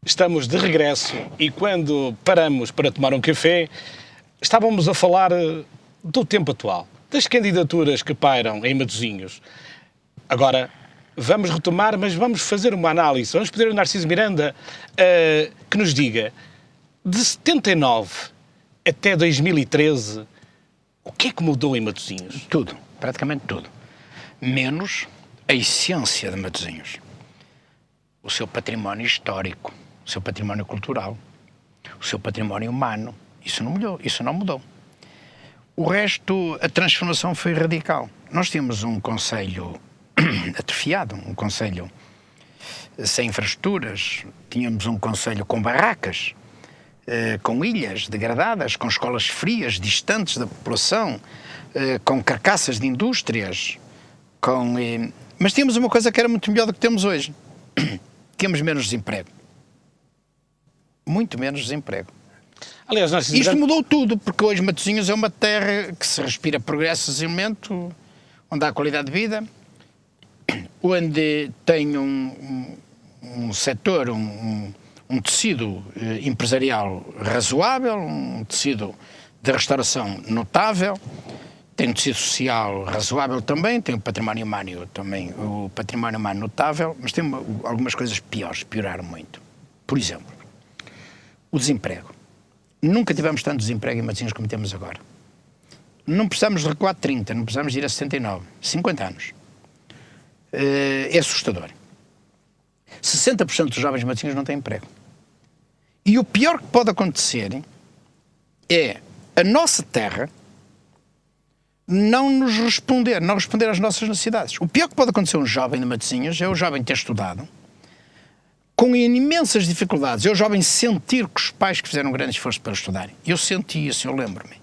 Estamos de regresso e quando paramos para tomar um café, estávamos a falar do tempo atual, das candidaturas que pairam em Matosinhos. Agora, vamos retomar, mas vamos fazer uma análise. Vamos pedir ao Narciso Miranda que nos diga, de 79 até 2013, o que é que mudou em Matosinhos? Tudo, praticamente tudo. Menos a essência de Matosinhos. O seu património histórico, o seu património cultural, o seu património humano. Isso não mudou. O resto, a transformação foi radical. Nós tínhamos um concelho atrofiado, um concelho sem infraestruturas, tínhamos um concelho com barracas, com ilhas degradadas, com escolas frias, distantes da população, com carcaças de indústrias, mas tínhamos uma coisa que era muito melhor do que temos hoje. Tínhamos menos desemprego. Muito menos desemprego. Aliás, isto mudou tudo, porque hoje Matosinhos é uma terra que se respira progresso, desenvolvimento, onde há qualidade de vida, onde tem um setor, um tecido empresarial razoável, um tecido de restauração notável, tem um tecido social razoável também, tem o património humano notável, mas tem algumas coisas piores, pioraram muito. Por exemplo, o desemprego. Nunca tivemos tanto desemprego em Matosinhos como temos agora. Não precisamos de recuar de 30, não precisamos de ir a 69, 50 anos. É assustador. 60% dos jovens Matosinhos não têm emprego. E o pior que pode acontecer é a nossa terra não responder às nossas necessidades. O pior que pode acontecer a um jovem de Matosinhos é o jovem ter estudado, com imensas dificuldades, é o jovem sentir que os pais que fizeram um grande esforço para estudar. Eu senti isso, eu lembro-me.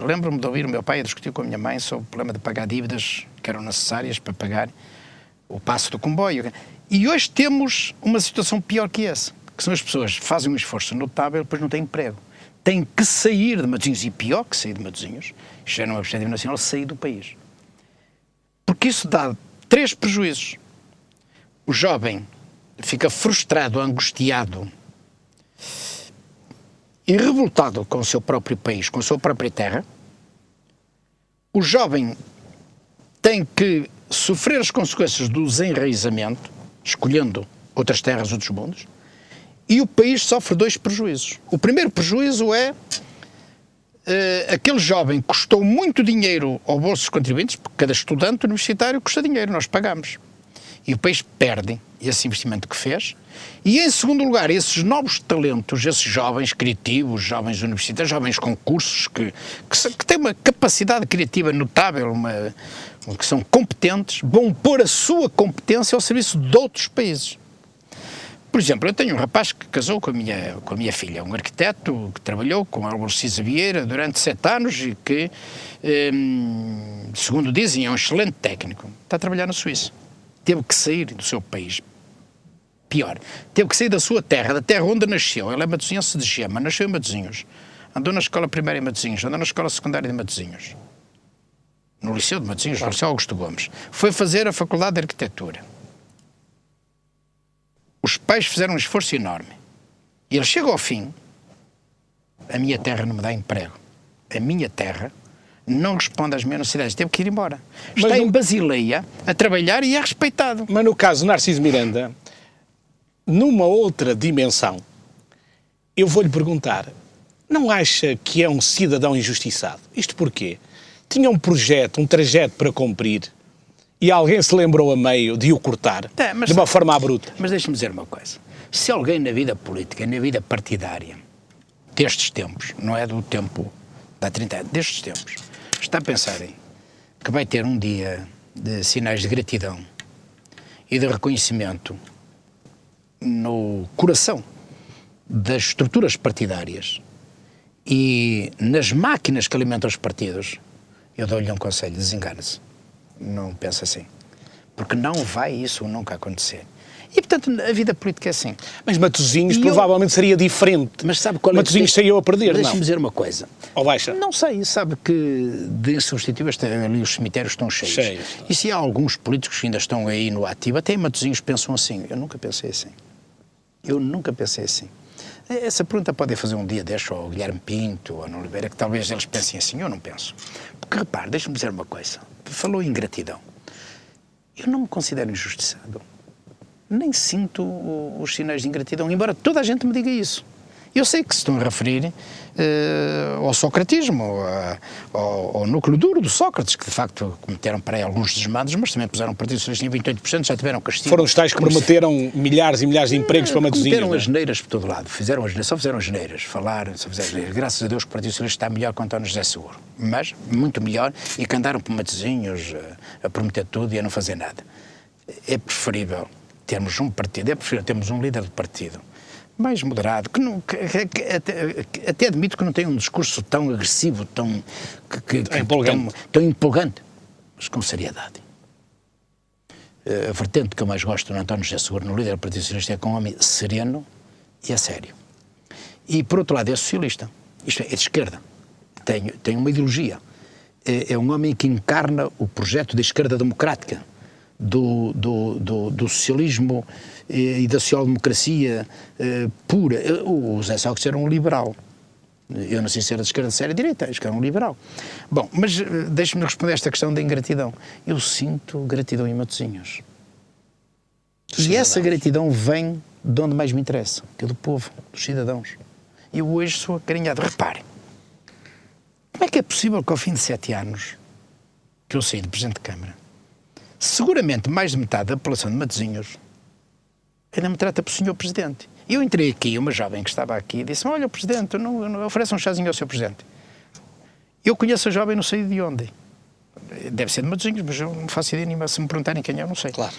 Lembro-me de ouvir o meu pai a discutir com a minha mãe sobre o problema de pagar dívidas que eram necessárias para pagar o passo do comboio. E hoje temos uma situação pior que essa, que são as pessoas que fazem um esforço notável e depois não têm emprego. Têm que sair de Matosinhos, e pior que sair de Matosinhos, isto é numa perspectiva nacional, sair do país. Porque isso dá 3 prejuízos. O jovem fica frustrado, angustiado e revoltado com o seu próprio país, com a sua própria terra. O jovem tem que sofrer as consequências do desenraizamento, escolhendo outras terras, outros mundos, e o país sofre 2 prejuízos. O primeiro prejuízo é aquele jovem que custou muito dinheiro ao bolso dos contribuintes, porque cada estudante universitário custa dinheiro, nós pagamos. E o país perde esse investimento que fez. E, em segundo lugar, esses novos talentos, esses jovens criativos, jovens universitários, jovens com cursos que têm uma capacidade criativa notável, que são competentes, vão pôr a sua competência ao serviço de outros países. Por exemplo, eu tenho um rapaz que casou com a minha filha, um arquiteto que trabalhou com a Alcisa Vieira durante 7 anos e que, segundo dizem, é um excelente técnico. Está a trabalhar na Suíça. Teve que sair do seu país. Pior, teve que sair da sua terra, da terra onde nasceu. Ele é matosinhense de Gema, nasceu em Matosinhos. Andou na escola primária em Matosinhos, andou na escola secundária de Matosinhos. No Liceu de Matosinhos, no Liceu Augusto Gomes. Foi fazer a Faculdade de Arquitetura. Os pais fizeram um esforço enorme. E ele chega ao fim. A minha terra não me dá emprego. A minha terra não responde às minhas necessidades. Teve que ir embora. Está em Basileia a trabalhar e é respeitado. Mas no caso do Narciso Miranda, numa outra dimensão, eu vou-lhe perguntar, não acha que é um cidadão injustiçado? Isto porquê? Tinha um projeto, um trajeto para cumprir e alguém se lembrou a meio de o cortar de uma forma abrupta. Mas deixe-me dizer uma coisa. Se alguém na vida política, na vida partidária, destes tempos, não é do tempo de há 30 anos, destes tempos, está a pensar que vai ter um dia de sinais de gratidão e de reconhecimento no coração das estruturas partidárias e nas máquinas que alimentam os partidos, eu dou-lhe um conselho, desengane-se. Não pense assim. Porque não vai isso nunca acontecer. E, portanto, a vida política é assim. Mas Matosinhos provavelmente seria diferente. Mas sabe qual Matosinhos saiu a perder, não? Deixa-me dizer uma coisa. Ou baixa? Não sei, sabe que de substitutivas ali os cemitérios estão cheios. E se há alguns políticos que ainda estão aí no ativo, até em Matosinhos pensam assim. Eu nunca pensei assim. Eu nunca pensei assim. Essa pergunta pode fazer um dia deste ao Guilherme Pinto ou ao Oliveira, que talvez eles pensem assim, eu não penso. Porque, repare, deixa-me dizer uma coisa. Falou em gratidão. Eu não me considero injustiçado. Nem sinto os sinais de ingratidão, embora toda a gente me diga isso. Eu sei que se estão a referir ao socratismo, ao núcleo duro do Sócrates, que de facto cometeram para aí alguns desmandos, mas também puseram o Partido Socialista em 28%, já tiveram castigo. Foram os tais que prometeram milhares e milhares de empregos para Matosinhos. Cometeram as neiras por todo lado, só fizeram as neiras, falaram, só fizeram as neiras. Graças a Deus que o Partido Socialista está melhor que o António José Seguro, mas muito melhor, e que andaram por Matosinhos a prometer tudo e a não fazer nada. É preferível termos um partido, é preferível termos um líder de partido mais moderado, até admito que não tem um discurso tão agressivo, tão empolgante, mas com seriedade. A vertente que eu mais gosto no António José Seguro, no líder do Partido Socialista, é com um homem sereno e a sério. E, por outro lado, é socialista. Isto é de esquerda. Tem uma ideologia. É um homem que encarna o projeto da esquerda democrática, do socialismo e da social-democracia pura. O José Sócrates era um liberal. Eu não sei se era de esquerda, se era de direita, acho que era um liberal. Bom, mas deixe-me responder a esta questão da ingratidão. Eu sinto gratidão em Matosinhos. E essa gratidão vem de onde mais me interessa, que é do povo, dos cidadãos. Eu hoje sou acarinhado. Reparem, como é que é possível que ao fim de 7 anos que eu saí de Presidente de Câmara, seguramente mais de metade da população de Matosinhos ainda me trata por Senhor Presidente. Eu entrei aqui, uma jovem que estava aqui, disse: olha, o Presidente, não oferece um chazinho ao Sr. Presidente. Eu conheço a jovem, não sei de onde. Deve ser de Matosinhos, mas eu não faço ideia nenhuma. Se me perguntarem quem é, eu não sei. Claro.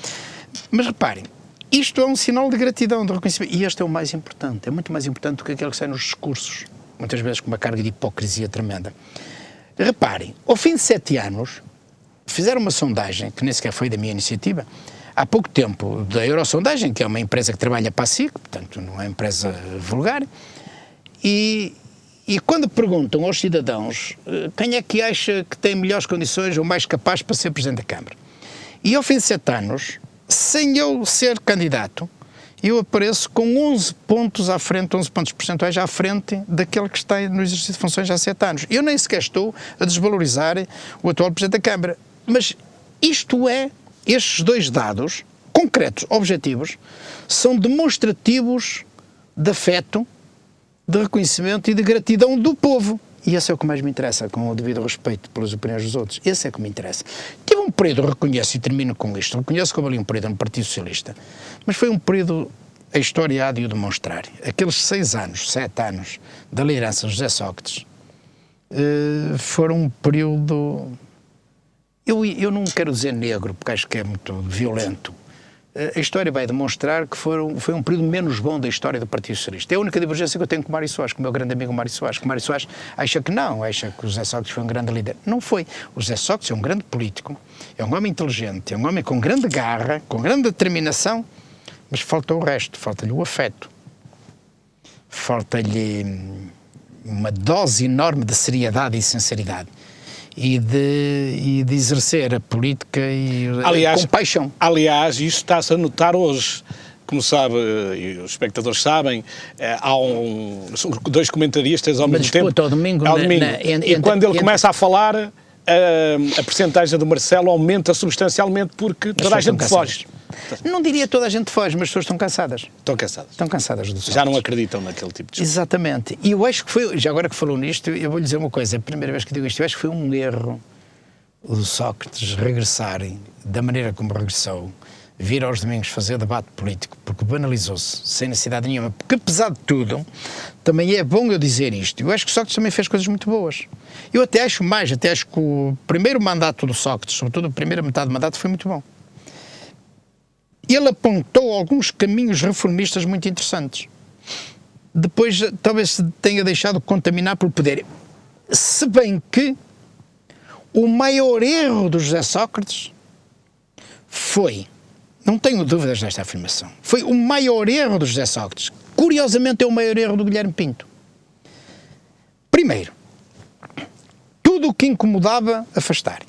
Mas reparem, isto é um sinal de gratidão, de reconhecimento. E este é o mais importante. É muito mais importante do que aquele que sai nos discursos. Muitas vezes com uma carga de hipocrisia tremenda. Reparem, ao fim de 7 anos, fizeram uma sondagem, que nem sequer foi da minha iniciativa, há pouco tempo, da Eurosondagem, que é uma empresa que trabalha para a SIC, portanto não é uma empresa vulgar, e quando perguntam aos cidadãos quem é que acha que tem melhores condições ou mais capaz para ser Presidente da Câmara, e ao fim de 7 anos, sem eu ser candidato, eu apareço com 11 pontos à frente, 11 pontos percentuais à frente daquele que está no exercício de funções há 7 anos. Eu nem sequer estou a desvalorizar o atual Presidente da Câmara, mas estes 2 dados, concretos, objetivos, são demonstrativos de afeto, de reconhecimento e de gratidão do povo. E esse é o que mais me interessa, com o devido respeito pelas opiniões dos outros. Esse é o que me interessa. Tive um período, reconheço, e termino com isto, reconheço que houve ali um período no Partido Socialista, mas foi um período, a história há de o demonstrar. Aqueles 6 anos, 7 anos da liderança de José Sócrates foram um período... Eu não quero dizer negro, porque acho que é muito violento. A história vai demonstrar que foi um período menos bom da história do Partido Socialista. É a única divergência que eu tenho com o Mário Soares, com o meu grande amigo Mário Soares. Que o Mário Soares acha que não, acha que o José Sócrates foi um grande líder. Não foi. O José Sócrates é um grande político, é um homem inteligente, é um homem com grande garra, com grande determinação, mas falta o resto, falta-lhe o afeto. Falta-lhe uma dose enorme de seriedade e sinceridade. E de exercer a política com paixão. Aliás, isso está-se a notar hoje. Como sabe, e os espectadores sabem, há 2 comentaristas ao mesmo tempo. Ao domingo. E quando ele começa a falar, a percentagem do Marcelo aumenta substancialmente porque toda a gente foge. Não diria toda a gente foge, mas as pessoas estão cansadas. Estão cansadas do Sócrates. Já não acreditam naquele tipo de... Exatamente. E eu acho que foi, já agora que falou nisto, eu vou lhe dizer uma coisa, a primeira vez que digo isto, eu acho que foi um erro o Sócrates regressar da maneira como regressou, vir aos domingos fazer debate político, porque banalizou-se, sem necessidade nenhuma. Porque, apesar de tudo, também é bom eu dizer isto. Eu acho que o Sócrates também fez coisas muito boas. Eu até acho que o primeiro mandato do Sócrates, sobretudo a primeira metade do mandato, foi muito bom. Ele apontou alguns caminhos reformistas muito interessantes. Depois, talvez se tenha deixado contaminar pelo poder. Se bem que o maior erro do José Sócrates foi, não tenho dúvidas nesta afirmação, foi o maior erro do José Sócrates. Curiosamente é o maior erro do Guilherme Pinto. Primeiro, tudo o que incomodava, afastar.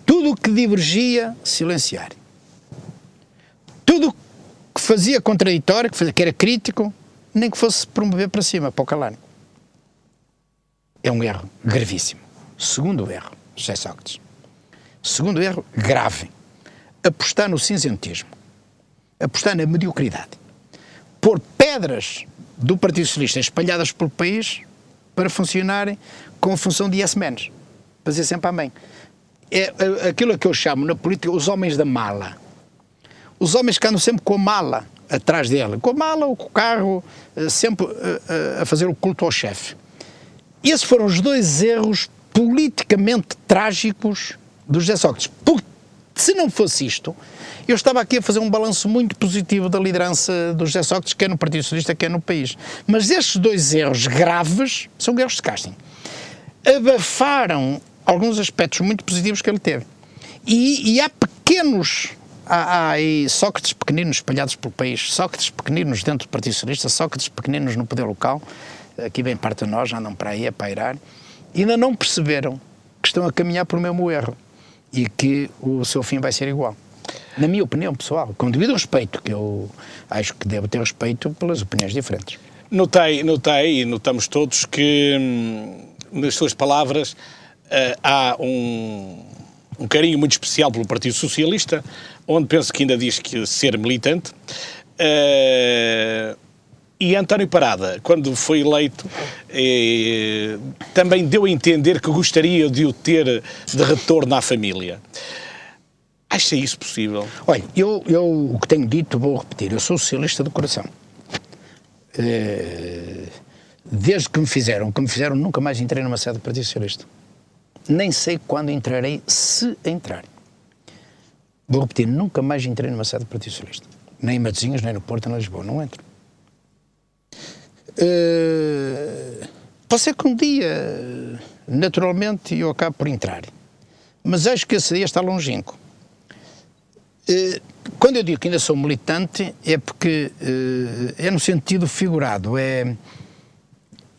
Tudo o que divergia, silenciar. Tudo que fazia contraditório, que era crítico, nem que fosse promover para cima, para o calar. É um erro gravíssimo. Segundo erro, José Sócrates. Segundo erro, grave. Apostar no cinzentismo. Apostar na mediocridade. Pôr pedras do Partido Socialista espalhadas pelo país para funcionarem com a função de yes-mens. Fazer sempre amém. É aquilo que eu chamo na política os homens da mala. Os homens que andam sempre com a mala atrás dele. Com a mala ou com o carro, sempre a fazer o culto ao chefe. Esses foram os dois erros politicamente trágicos do José Sócrates. Porque, se não fosse isto, eu estava aqui a fazer um balanço muito positivo da liderança do José Sócrates, quer no Partido Socialista, quer no país. Mas estes dois erros graves são erros de casting. Abafaram alguns aspectos muito positivos que ele teve. E há pequenos... Há aí Sócrates pequeninos espalhados pelo país, Sócrates pequeninos dentro do Partido Socialista, Sócrates pequeninos no poder local, aqui bem parte de nós, já andam para aí a pairar, e ainda não perceberam que estão a caminhar para o mesmo erro e que o seu fim vai ser igual. Na minha opinião pessoal, com devido respeito, que eu acho que devo ter respeito pelas opiniões diferentes. Notei e notamos todos que nas suas palavras há um carinho muito especial pelo Partido Socialista, onde penso que ainda diz que ser militante. E António Parada, quando foi eleito, também deu a entender que gostaria de o ter de retorno à família. Acha isso possível? Olha, eu o que tenho dito, vou repetir, eu sou socialista de coração. Desde que me fizeram, nunca mais entrei numa sede do Partido Socialista. Nem sei quando entrarei, se entrar. Vou repetir, nunca mais entrei numa sede do Partido Socialista. Nem em Matosinhos, nem no Porto, nem em Lisboa. Não entro. Pode ser que um dia, naturalmente, eu acabe por entrar. Mas acho que esse dia está longínquo. Quando eu digo que ainda sou militante, é porque é no sentido figurado.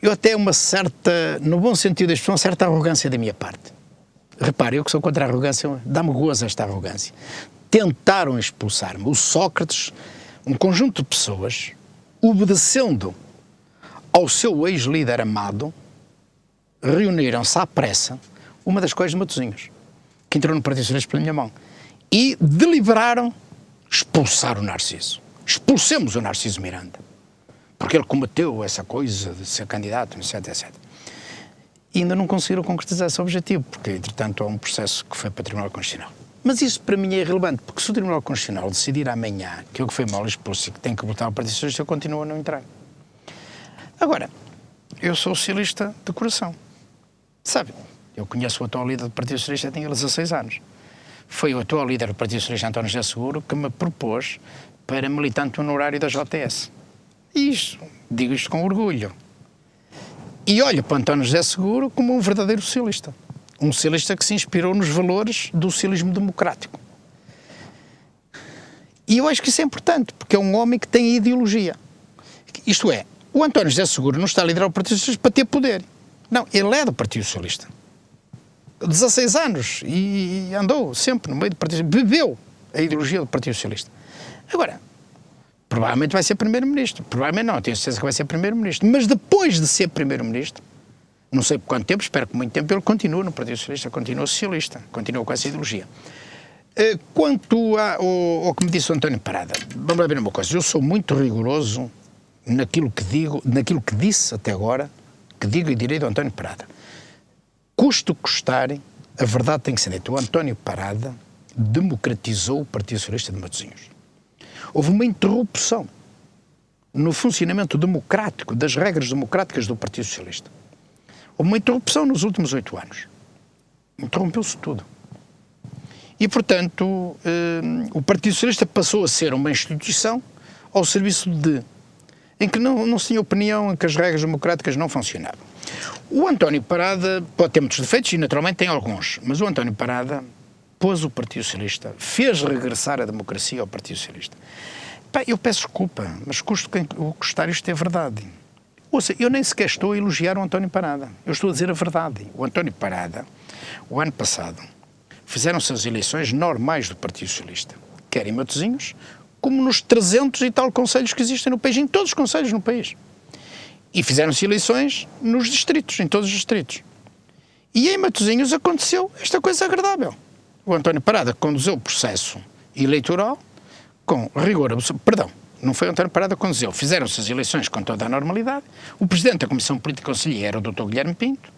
Eu até uma certa, no bom sentido da expressão, certa arrogância da minha parte. Repare, eu que sou contra a arrogância, dá-me gozo esta arrogância. Tentaram expulsar-me. O Sócrates, um conjunto de pessoas, obedecendo ao seu ex-líder amado, reuniram-se à pressa, uma das quais de Matosinhos, que entrou no Partido Socialista pela minha mão, e deliberaram expulsar o Narciso. Expulsemos o Narciso Miranda. Porque ele combateu essa coisa de ser candidato, etc, etc. E ainda não conseguiram concretizar esse objetivo, porque, entretanto, há um processo que foi para o Tribunal Constitucional. Mas isso, para mim, é irrelevante, porque se o Tribunal Constitucional decidir amanhã que eu que fui mal expulso e que tenho que voltar ao Partido Socialista, eu continuo a não entrar. Agora, eu sou socialista de coração. Sabe, eu conheço o atual líder do Partido Socialista, tinha 16 anos. Foi o atual líder do Partido Socialista, António José Seguro, que me propôs para militante honorário da JTS. Digo isto com orgulho. E olho para António José Seguro como um verdadeiro socialista. Um socialista que se inspirou nos valores do socialismo democrático. E eu acho que isso é importante, porque é um homem que tem ideologia. Isto é, o António José Seguro não está a liderar o Partido Socialista para ter poder. Não, ele é do Partido Socialista. 16 anos e andou sempre no meio do Partido Socialista. Bebeu a ideologia do Partido Socialista. Agora, provavelmente vai ser primeiro-ministro. Provavelmente não, tenho certeza que vai ser primeiro-ministro. Mas depois de ser primeiro-ministro, não sei por quanto tempo, espero que muito tempo, ele continua no Partido Socialista, continua socialista, continua com essa ideologia. Quanto ao que me disse o António Parada, vamos lá ver uma coisa, eu sou muito rigoroso naquilo que digo, naquilo que disse até agora, que digo e direi do António Parada. Custo custar, a verdade tem que ser dita. O António Parada democratizou o Partido Socialista de Matosinhos. Houve uma interrupção no funcionamento democrático, das regras democráticas do Partido Socialista. Houve uma interrupção nos últimos 8 anos. Interrompeu-se tudo. E, portanto, o Partido Socialista passou a ser uma instituição ao serviço em que não se tinha opinião, em que as regras democráticas não funcionavam. O António Parada pode ter muitos defeitos, e naturalmente tem alguns, mas o António Parada pôs o Partido Socialista, fez regressar a democracia ao Partido Socialista. Eu peço desculpa, mas custar isto é verdade. Ouça, eu nem sequer estou a elogiar o António Parada, eu estou a dizer a verdade. O António Parada, o ano passado, fizeram-se as eleições normais do Partido Socialista, quer em Matosinhos, como nos 300 e tal concelhos que existem no país, em todos os concelhos no país. E fizeram-se eleições nos distritos, em todos os distritos. E em Matosinhos aconteceu esta coisa agradável. O António Parada conduziu o processo eleitoral com rigor absoluto. Perdão, não foi o António Parada que conduziu. Fizeram-se as eleições com toda a normalidade. O presidente da Comissão Política Conselhia era o Dr. Guilherme Pinto.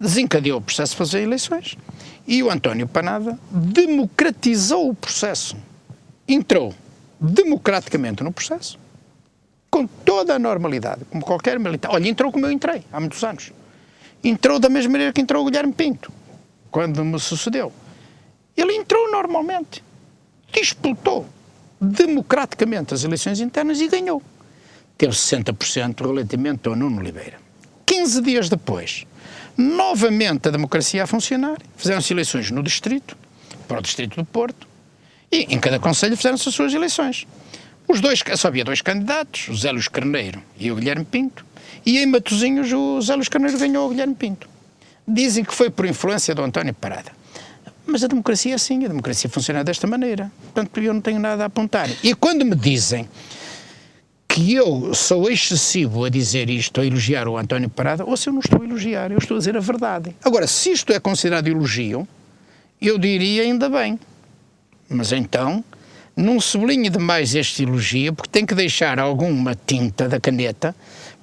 Desencadeou o processo de fazer eleições. E o António Parada democratizou o processo. Entrou democraticamente no processo, com toda a normalidade, como qualquer militar. Olha, entrou como eu entrei, há muitos anos. Entrou da mesma maneira que entrou o Guilherme Pinto, quando me sucedeu. Ele entrou normalmente, disputou democraticamente as eleições internas e ganhou. Teve 60% relativamente ao Nuno Oliveira. 15 dias depois, novamente a democracia a funcionar, fizeram-se eleições no distrito, para o distrito do Porto, e em cada concelho fizeram-se as suas eleições. Só havia 2 candidatos, o Zé Luís Carneiro e o Guilherme Pinto, e em Matosinhos o Zé Luís Carneiro ganhou o Guilherme Pinto. Dizem que foi por influência do António Parada. Mas a democracia é assim, a democracia funciona desta maneira. Portanto, eu não tenho nada a apontar. E quando me dizem que eu sou excessivo a dizer isto, a elogiar o António Parada, ou se eu não estou a elogiar, eu estou a dizer a verdade. Agora, se isto é considerado elogio, eu diria ainda bem. Mas então, não sublinhe demais este elogio, porque tem que deixar alguma tinta da caneta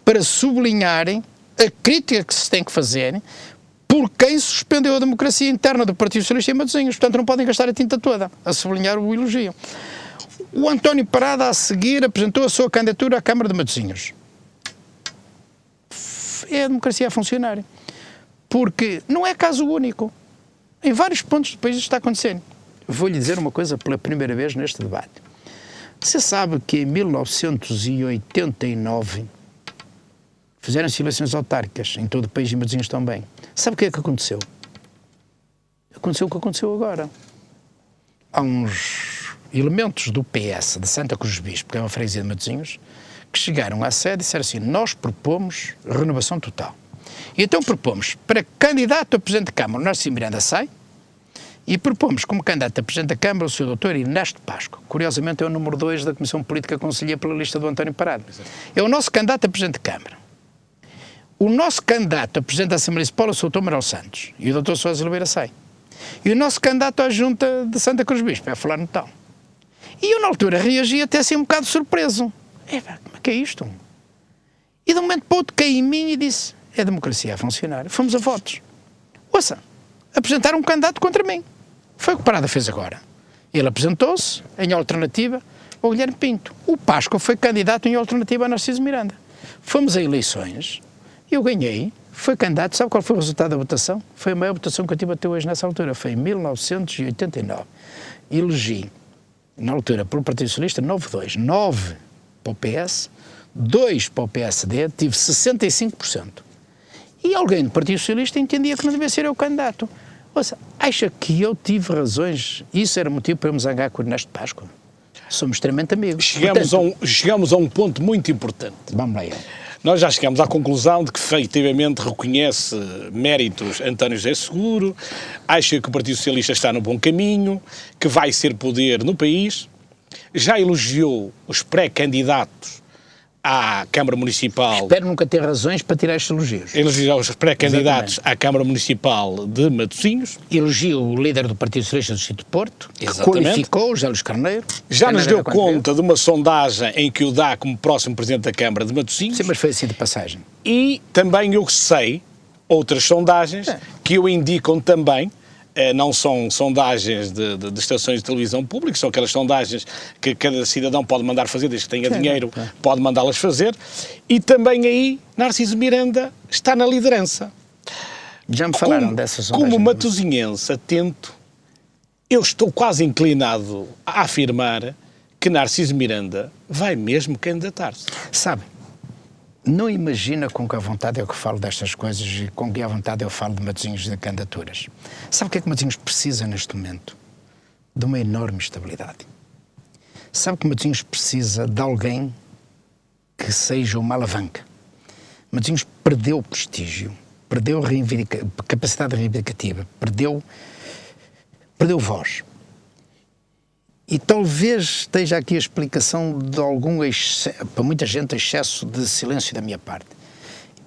para sublinharem a crítica que se tem que fazer por quem suspendeu a democracia interna do Partido Socialista em Matosinhos. Portanto, não podem gastar a tinta toda a sublinhar o elogio. O António Parada, a seguir, apresentou a sua candidatura à Câmara de Matosinhos. É a democracia a funcionar. Porque não é caso único. Em vários pontos do país isto está acontecendo. Vou-lhe dizer uma coisa pela primeira vez neste debate. Você sabe que em 1989 fizeram-se eleições autárquicas em todo o país e em Matosinhos também. Sabe o que é que aconteceu? Aconteceu o que aconteceu agora. Há uns elementos do PS de Santa Cruz do Bispo, que é uma freguesia de Matosinhos, que chegaram à sede e disseram assim: nós propomos renovação total. E então propomos para candidato a Presidente da Câmara o Narciso Miranda sai, e propomos como candidato a Presidente da Câmara o Sr. Dr. Inés de Páscoa. Curiosamente é o número 2 da Comissão Política Conselhia pela lista do António Parada. É o nosso candidato a Presidente da Câmara. O nosso candidato a Presidente da Assembleia Municipal é o Sr. Dr. Manuel Santos. E o Dr. Sousa Oliveira sai. E o nosso candidato à Junta de Santa Cruz do Bispo é falar no tal. E eu na altura reagi até assim um bocado surpreso. Como é que é isto? E de um momento para o outro caí em mim e disse: é a democracia a funcionar. Fomos a votos. Ouça, apresentaram um candidato contra mim. Foi o que Parada fez agora. Ele apresentou-se em alternativa ao Guilherme Pinto. O Páscoa foi candidato em alternativa a Narciso Miranda. Fomos a eleições, eu ganhei, foi candidato. Sabe qual foi o resultado da votação? Foi a maior votação que eu tive até hoje nessa altura, foi em 1989. Elegi, na altura, pelo Partido Socialista, 9-2. 9 para o PS, 2 para o PSD, tive 65%. E alguém do Partido Socialista entendia que não devia ser eu o candidato. Ouça, acha que eu tive razões? Isso era motivo para eu me zangar com o Ernesto Páscoa? Somos extremamente amigos. Chegamos a um ponto muito importante. Vamos lá. Nós já chegamos à conclusão de que efetivamente reconhece méritos António José Seguro, acha que o Partido Socialista está no bom caminho, que vai ser poder no país, já elogiou os pré-candidatos à Câmara Municipal... Espero nunca ter razões para tirar estes elogios. Elogiou os pré-candidatos à Câmara Municipal de Matosinhos. Elogiou o líder do Partido Socialista do Distrito de Porto, que qualificou, José Luís Carneiro. Já nos deu conta de uma sondagem em que o dá como próximo Presidente da Câmara de Matosinhos. Sim, mas foi assim de passagem. E também eu sei outras sondagens que o indicam também. Não são sondagens de estações de televisão públicas, são aquelas sondagens que cada cidadão pode mandar fazer, desde que tenha dinheiro, pode mandá-las fazer. E também aí, Narciso Miranda está na liderança. Já me falaram dessas sondagens. Como matosinhense atento, eu estou quase inclinado a afirmar que Narciso Miranda vai mesmo candidatar-se. Sabe, não imagina com que a vontade eu que falo destas coisas e com que a vontade eu falo de Matosinhos de candidaturas. Sabe o que é que Matosinhos precisa neste momento? De uma enorme estabilidade. Sabe que Matosinhos precisa de alguém que seja uma alavanca. Matosinhos perdeu prestígio, perdeu capacidade reivindicativa, perdeu voz. E talvez esteja aqui a explicação de algum, para muita gente, excesso de silêncio da minha parte.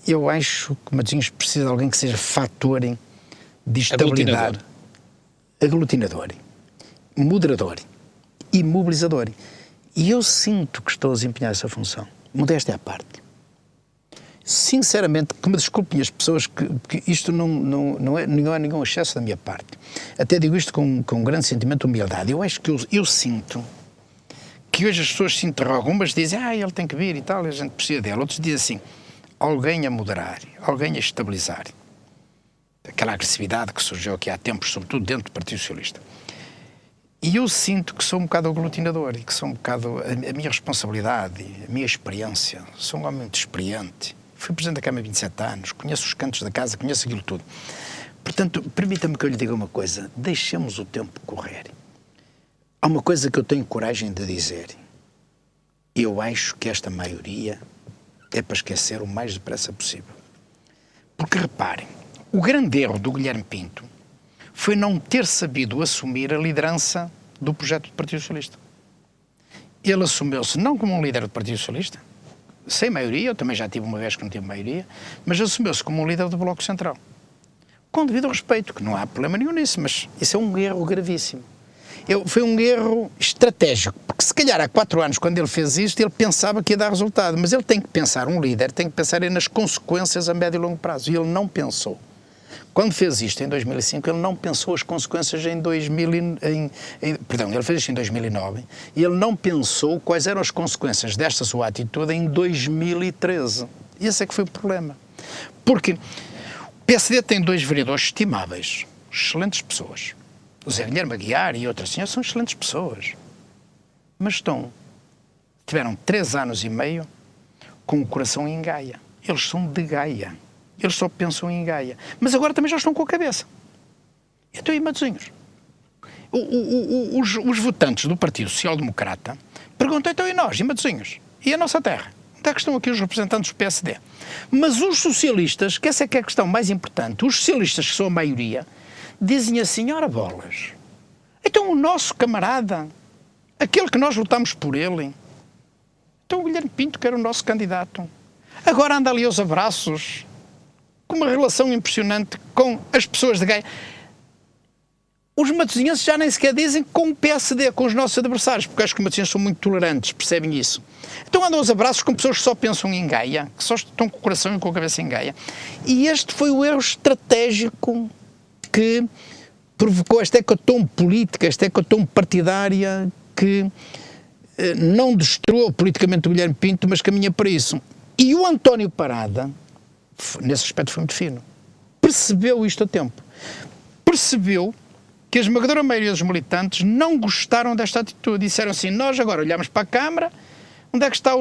Eu acho que Matosinhos precisa de alguém que seja fator de estabilidade. Aglutinador, moderador e mobilizador. E eu sinto que estou a desempenhar essa função. Modéstia à parte. Sinceramente, que me desculpem as pessoas que isto não é nenhum excesso da minha parte. Até digo isto com um grande sentimento de humildade. Eu acho que eu sinto que hoje as pessoas se interrogam, umas dizem, ele tem que vir e tal, a gente precisa dele. Outros dizem assim, alguém a moderar, alguém a estabilizar. Aquela agressividade que surgiu aqui há tempos, sobretudo dentro do Partido Socialista. E eu sinto que sou um bocado aglutinador e que sou um bocado a minha responsabilidade, a minha experiência. Sou um homem muito experiente. Fui Presidente da Câmara há 27 anos, conheço os cantos da casa, conheço aquilo tudo. Portanto, permita-me que eu lhe diga uma coisa, deixemos o tempo correr. Há uma coisa que eu tenho coragem de dizer. Eu acho que esta maioria é para esquecer o mais depressa possível. Porque reparem, o grande erro do Guilherme Pinto foi não ter sabido assumir a liderança do projeto do Partido Socialista. Ele assumiu-se não como um líder do Partido Socialista, sem maioria, eu também já tive uma vez que não tive maioria, mas assumiu-se como um líder do Bloco Central. Com devido respeito, que não há problema nenhum nisso, mas isso é um erro gravíssimo. Foi um erro estratégico, porque se calhar há 4 anos, quando ele fez isto, ele pensava que ia dar resultado, mas ele tem que pensar, um líder tem que pensar nas consequências a médio e longo prazo, e ele não pensou. Quando fez isto em 2005, ele não pensou as consequências ele fez isto em 2009, e ele não pensou quais eram as consequências desta sua atitude em 2013. E esse é que foi o problema. Porque o PSD tem 2 vereadores estimáveis, excelentes pessoas. O Zé Guilherme Aguiar e outras senhoras são excelentes pessoas. Mas tiveram 3 anos e meio com o coração em Gaia. Eles são de Gaia. Eles só pensam em Gaia. Mas agora também já estão com a cabeça. Então, e Matosinhos? Os votantes do Partido Social Democrata perguntam, então, e nós, e Matosinhos? E a nossa terra? Onde é que estão aqui os representantes do PSD? Mas os socialistas, que essa é que é a questão mais importante, os socialistas, que são a maioria, dizem assim, ora bolas, então o nosso camarada, aquele que nós votámos por ele, então o Guilherme Pinto, que era o nosso candidato, agora anda ali aos abraços, com uma relação impressionante com as pessoas de Gaia. Os matosinhenses já nem sequer dizem com o PSD, com os nossos adversários, porque acho que os matosinhenses são muito tolerantes, percebem isso. Então andam aos abraços com pessoas que só pensam em Gaia, que só estão com o coração e com a cabeça em Gaia. E este foi o erro estratégico que provocou esta hecatombe política, esta hecatombe partidária, que não destruiu politicamente o Guilherme Pinto, mas caminha para isso. E o António Parada, nesse aspecto foi muito fino, percebeu isto a tempo. Percebeu que a esmagadora maioria dos militantes não gostaram desta atitude. Disseram assim, nós agora olhamos para a Câmara, onde é que está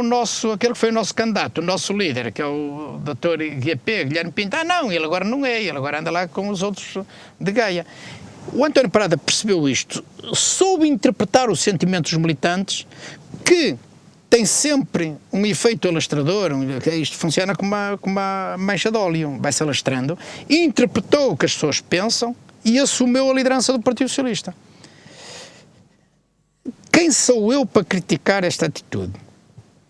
aquele que foi o nosso candidato, o nosso líder, que é o Dr. Guilherme Pinto? Não, ele agora não é, ele agora anda lá com os outros de Gaia. O António Parada percebeu isto, soube interpretar o sentimento dos militantes, que tem sempre um efeito alastrador, isto funciona como uma mancha de óleo, vai-se alastrando, e interpretou o que as pessoas pensam e assumiu a liderança do Partido Socialista. Quem sou eu para criticar esta atitude?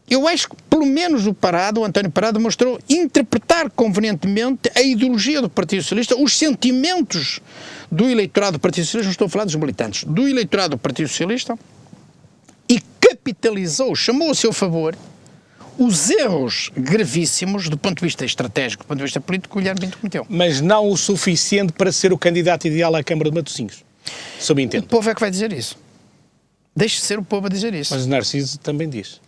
Eu acho que, pelo menos, o António Parada, mostrou interpretar convenientemente a ideologia do Partido Socialista, os sentimentos do eleitorado do Partido Socialista, não estou a falar dos militantes, do eleitorado do Partido Socialista, e capitalizou, chamou a seu favor os erros gravíssimos do ponto de vista estratégico, do ponto de vista político, que o Guilherme Pinto cometeu. Mas não o suficiente para ser o candidato ideal à Câmara de Matosinhos, sob entendo. O povo é que vai dizer isso. Deixe de ser o povo a dizer isso. Mas o Narciso também diz.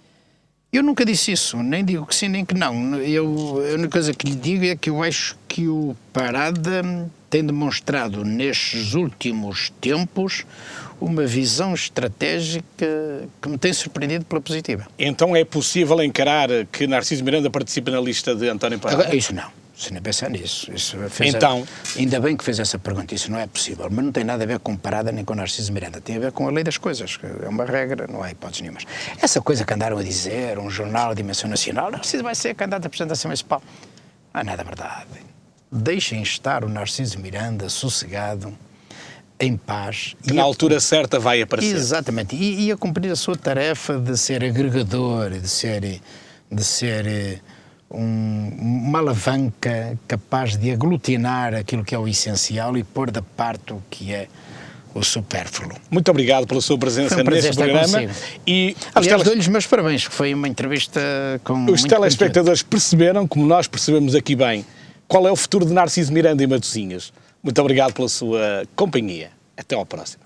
Eu nunca disse isso, nem digo que sim, nem que não. A única coisa que lhe digo é que eu acho que o Parada tem demonstrado nestes últimos tempos uma visão estratégica que me tem surpreendido pela positiva. Então é possível encarar que Narciso Miranda participa na lista de António Parada? Agora, isso não. Se nem pensar nisso. Então, ainda bem que fez essa pergunta, isso não é possível, mas não tem nada a ver com Parada nem com Narciso Miranda, tem a ver com a lei das coisas, que é uma regra, não há hipóteses nenhumas. Essa coisa que andaram a dizer, um jornal de dimensão nacional, Narciso vai ser candidato a Presidente da Assembleia Municipal, não é nada verdade. Deixem estar o Narciso Miranda sossegado, em paz. Que na altura certa vai aparecer. Exatamente. E a cumprir a sua tarefa de ser agregador, de ser uma alavanca capaz de aglutinar aquilo que é o essencial e pôr da parte o que é o supérfluo. Muito obrigado pela sua presença neste programa. E aliás, dou-lhes meus parabéns, que foi uma entrevista com os telespectadores perceberam, como nós percebemos aqui bem, qual é o futuro de Narciso Miranda e Matosinhos. Muito obrigado pela sua companhia. Até ao próximo.